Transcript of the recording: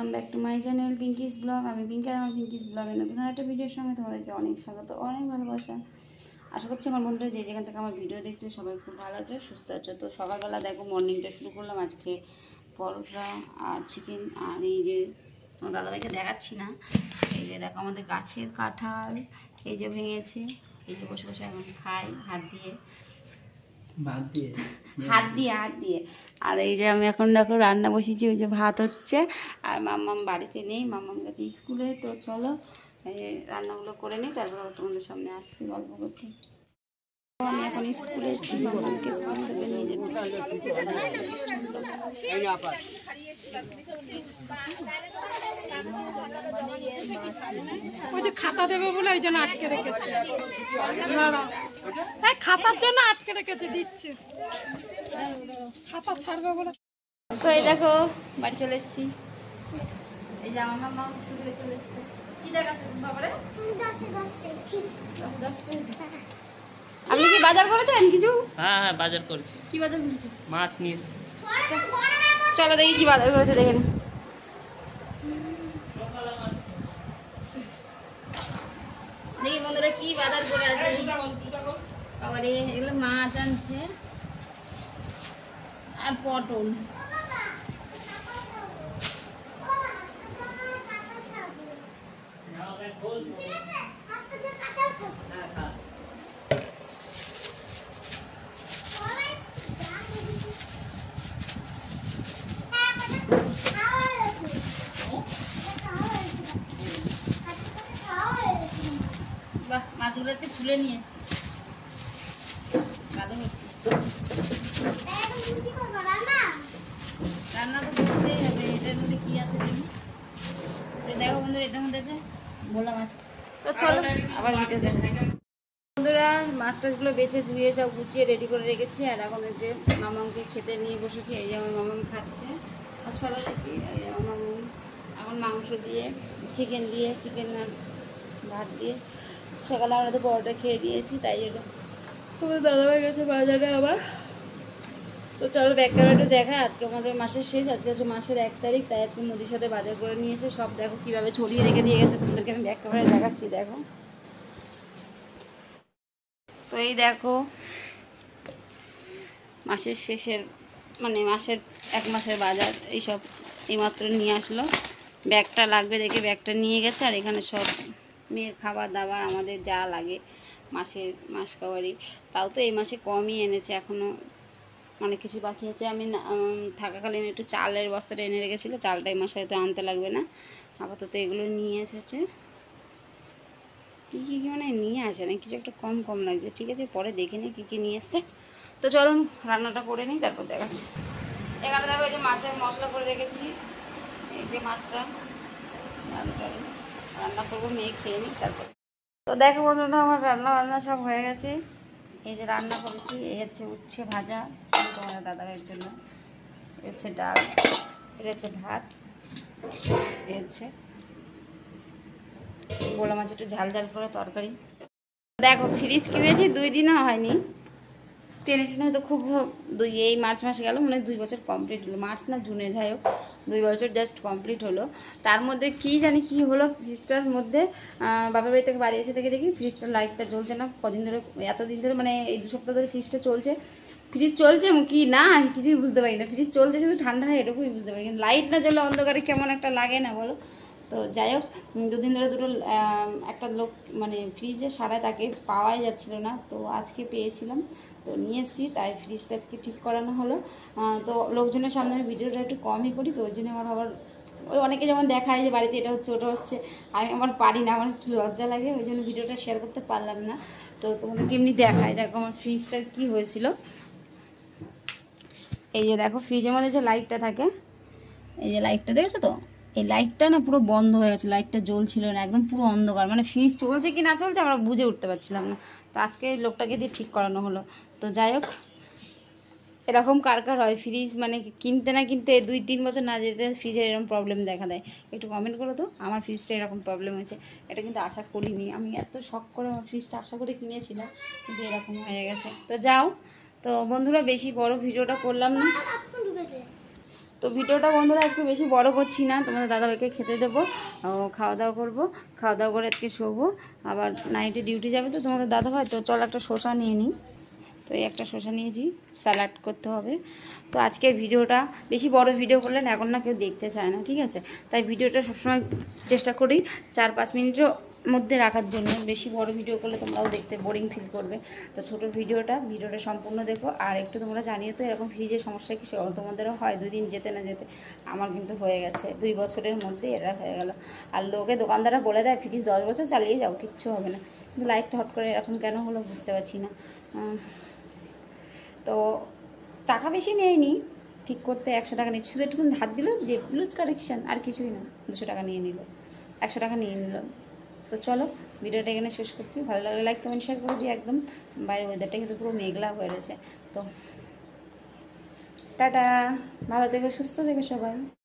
Welcome back to my channel Pinki's blog. আমি পিঙ্কি, আমার পিঙ্কিস ব্লগে নতুন একটা ভিডিওর সঙ্গে তোমাদেরকে অনেক স্বাগত, অনেক ভালোবাসা। আশা করছি আমার বন্ধুরা যে যেখান থেকে আমার ভিডিও দেখছো সবাই খুব ভালো আছে, সুস্থ আছে। তো সকালবেলা দেখো মর্নিংটা শুরু করলাম আজকে পরোটা আর চিকেন। আর এই যে আমার দাদাভাইকে দেখাচ্ছি না, এই যে দেখো আমাদের গাছের কাঁঠাল এই যে ভেঙেছে, এই যে বসে বসে এখন খাই হাত দিয়ে হাত দিয়ে। আর এই যে আমি এখন দেখো রান্না বসিয়েছি, ওই যে ভাত হচ্ছে। আর মাম্মাম বাড়িতে নেই, মাম্মাম গেছে স্কুলে। তো চলো এই রান্নাগুলো করে নিই, তারপর তোমাদের সামনে আসছি গল্প করতে। আমি এখন স্কুলে এসেছি, মাম্মামকে স্কুল থেকে নিয়ে যেতে। ওই যে খাতা দেবে বলে ওই জন্য আটকে রেখেছে, খাতার জন্য আটকে রেখেছে, দিচ্ছে খাতা ছাড়বে বলে। তো এই দেখো বাড়ি চলে এসেছি, এই যে আমার মাম্মা স্কুল থেকে চলে এসেছে। কি দেখাচ্ছে তুমি বাবারে? 10 পেয়েছি। আপনি কি বাজার করেছেন কিছু? হ্যাঁ হ্যাঁ বাজার করেছি। কি বাজার করেছেন? মাছ নিস। চলো দেখি কি বাজার করেছে, দেখেন। দেখি বন্ধুরা কি বাজার করে আছে। আবার এগুলো মাছ আনছে আর পটল। বাহ, মাছগুলো আজকে ছুলে নিয়ে এসছি, ভালো হয়েছে। রান্না তো করতেই হবে, এটার মধ্যে কি আছে দেখি। দেখো বন্ধুরা, এটার মধ্যে আছে ভোলা মাছ। তো চলো আবার ভিডিও দেখাচ্ছি। বন্ধুরা মাছ টাছগুলো বেছে ধুয়ে সব গুছিয়ে রেডি করে রেখেছি। আর এখন যে মামামকে খেতে নিয়ে বসেছি, এই যে আমার মামাম খাচ্ছে। আর সবাই দেখি আমার মামাম এখন মাংস দিয়ে চিকেন আর ভাত দিয়ে। সকালে আমরা তো পরোটা খেয়ে দিয়েছি, তাই জন্য তোমার দাদাভাই গেছে বাজারে আবার। তো চলো ব্যাক ক্যামেরাটা দেখায়। আজকে আমাদের মাসের শেষ, আজকে হচ্ছে মাসের 1 তারিখ, তাই আজকে মুদির সাথে বাজার করে নিয়েছে সব। দেখো কীভাবে ছড়িয়ে রেখে দিয়ে গেছে, তোমাদেরকে আমি ব্যাক ক্যামেরায় দেখাচ্ছি, দেখো। তো এই দেখো মাসের শেষের মানে মাসের 1 মাসের বাজার এইসব এইমাত্র নিয়ে আসলো। ব্যাগটা লাগবে দেখে ব্যাগটা নিয়ে গেছে। আর এখানে সব মেয়ের খাবার দাবার আমাদের যা লাগে মাস খাবারই। তাও তো এই মাসে কমই এনেছে, এখনও অনেক কিছু বাকি আছে। আমি থাকাকালীন একটু চালের বস্তাটা এনে রেখেছিলো, চালটা এই মাসে হয়তো আনতে লাগবে না। আপাতত এগুলো নিয়ে এসেছে। কী মানে নিয়ে আসে না, কিছু একটা কম লাগছে। ঠিক আছে, পরে দেখে নিই কী নিয়ে এসছে। তো চলো রান্নাটা করে নিই, তারপর দেখাচ্ছি। এখানে দেখো এই যে মাছের মশলা করে রেখেছি, এই যে মাছটা রান্না করবো, মেয়ে খেয়ে নিই তারপর। তো দেখো বন্ধুরা আমার রান্না সব হয়ে গেছে। এই যে রান্না করেছি, এই হচ্ছে উচ্ছে ভাজা তোমার দাদাভাইয়ের জন্য, এই হচ্ছে ডাল, এটা হচ্ছে ভাত, এই হচ্ছে ভোলা মাছ একটু ঝাল করে তরকারি। দেখো ফ্রিজ কিনেছি 2 দিনও হয়নি, টেনে তো খুব এই মার্চ মাসে গেল, মানে 2 বছর কমপ্লিট হলো। মার্চ না জুনে, যাই হোক 2 বছর জাস্ট কমপ্লিট হলো। তার মধ্যে কি জানি কি হলো ফ্রিজটার মধ্যে। বাপের বাড়ি থেকে বাড়ি এসে থেকে দেখি ফ্রিজটার লাইটটা জ্বলছে না। কদিন ধরে, এতদিন ধরে, মানে এই 2 সপ্তাহ ধরে ফ্রিজটা চলছে। ফ্রিজ চলছে কি না কিছুই বুঝতে পারি না। ফ্রিজ চলছে শুধু ঠান্ডা হয় এটুকুই বুঝতে পারি, কিন্তু লাইট না জ্বলে অন্ধকারে কেমন একটা লাগে না বলো। তো যাই হোক 2 দিন ধরে একটা লোক মানে ফ্রিজে সারায়, তাকে পাওয়াই যাচ্ছিল না। তো আজকে পেয়েছিলাম, তো নিয়ে এসেছি, তাই ফ্রিজটা আজকে ঠিক করানো হলো। তো লোকজনের সামনে আমি ভিডিওটা একটু কমই করি, তো ওই জন্য আমার আবার ওই অনেকে যেমন দেখায় যে বাড়িতে এটা হচ্ছে ওটা হচ্ছে, আমি আমার পারি না, আমার একটু লজ্জা লাগে, ওই জন্য ভিডিওটা শেয়ার করতে পারলাম না। তো তোমাদেরকে এমনি দেখায়। দেখো আমার ফ্রিজটার কী হয়েছিল। এই যে দেখো ফ্রিজের মধ্যে যে লাইটটা থাকে, এই যে লাইটটা দেখেছো তো, এই লাইটটা না পুরো বন্ধ হয়ে গেছে, লাইটটা জ্বলছিল না, একদম পুরো অন্ধকার। মানে ফ্রিজ চলছে কি না চলছে আমরা বুঝে উঠতে পারছিলাম না। তো আজকে লোকটাকে দিয়ে ঠিক করানো হলো। তো যাই হোক এরকম কার হয় ফ্রিজ, মানে কিনতে না কিনতে 2-3 বছর না যেতে ফ্রিজের এরকম প্রবলেম দেখা দেয়। একটু কমেন্ট করো তো আমার ফ্রিজটা এরকম প্রবলেম হয়েছে। এটা কিন্তু আশা করিনি, আমি এত শখ করে আমার ফ্রিজটা আশা করে কিনেছিলাম, কিন্তু এরকম হয়ে গেছে। তো যাও, তো বন্ধুরা বেশি বড় ভিডিওটা করলাম না। তো ভিডিওটা বন্ধুরা আজকে বেশি বড় করছি না, তোমাদের দাদাভাইকে খেতে দেবো, খাওয়া দাওয়া করবো, খাওয়া দাওয়া করে আজকে শোবো, আবার নাইটে ডিউটি যাবে তো তোমাদের দাদাভাই। তো চল একটা শসা নিয়ে নিই। তো এই একটা শসা নিয়েছি, স্যালাড করতে হবে। তো আজকের ভিডিওটা বেশি বড় ভিডিও করলে না এখন না কেউ দেখতে চায় না, ঠিক আছে? তাই ভিডিওটা সবসময় চেষ্টা করি 4-5 মিনিটের মধ্যে রাখার জন্য। বেশি বড় ভিডিও করলে তোমরাও দেখতে বোরিং ফিল করবে। তো ছোট ভিডিওটা সম্পূর্ণ দেখো। আর একটু তোমরা জানিয়ে তো এরকম ফ্রিজের সমস্যা কি তোমাদেরও হয়? 2 দিন যেতে না যেতে আমার কিন্তু হয়ে গেছে, 2 বছরের মধ্যে এটা হয়ে গেল। আর লোকে দোকানদাররা বলে দেয় ফ্রিজ 10 বছর চালিয়ে যাও, কিচ্ছু হবে না। কিন্তু লাইটটা হট করে এরকম কেন হলো বুঝতে পারছি না। তো টাকা বেশি নেয়নি ঠিক করতে, 100 টাকা নিচ্ছে, শুধু একটু হাত দিল যে ব্লুজ কারেকশান, আর কিছুই না। 200 টাকা নিয়ে নিল, 100 টাকা নিয়ে নিল। তো চলো ভিডিওটা এখানে শেষ করছি। ভালো লাগলে লাইক কমেন্ট শেয়ার করে দিই। একদম বাইরের ওয়েদারটা কিন্তু পুরো মেঘলা হয়ে রয়েছে। তো টাটা, ভালো থেকো, সুস্থ থেকো সবাই।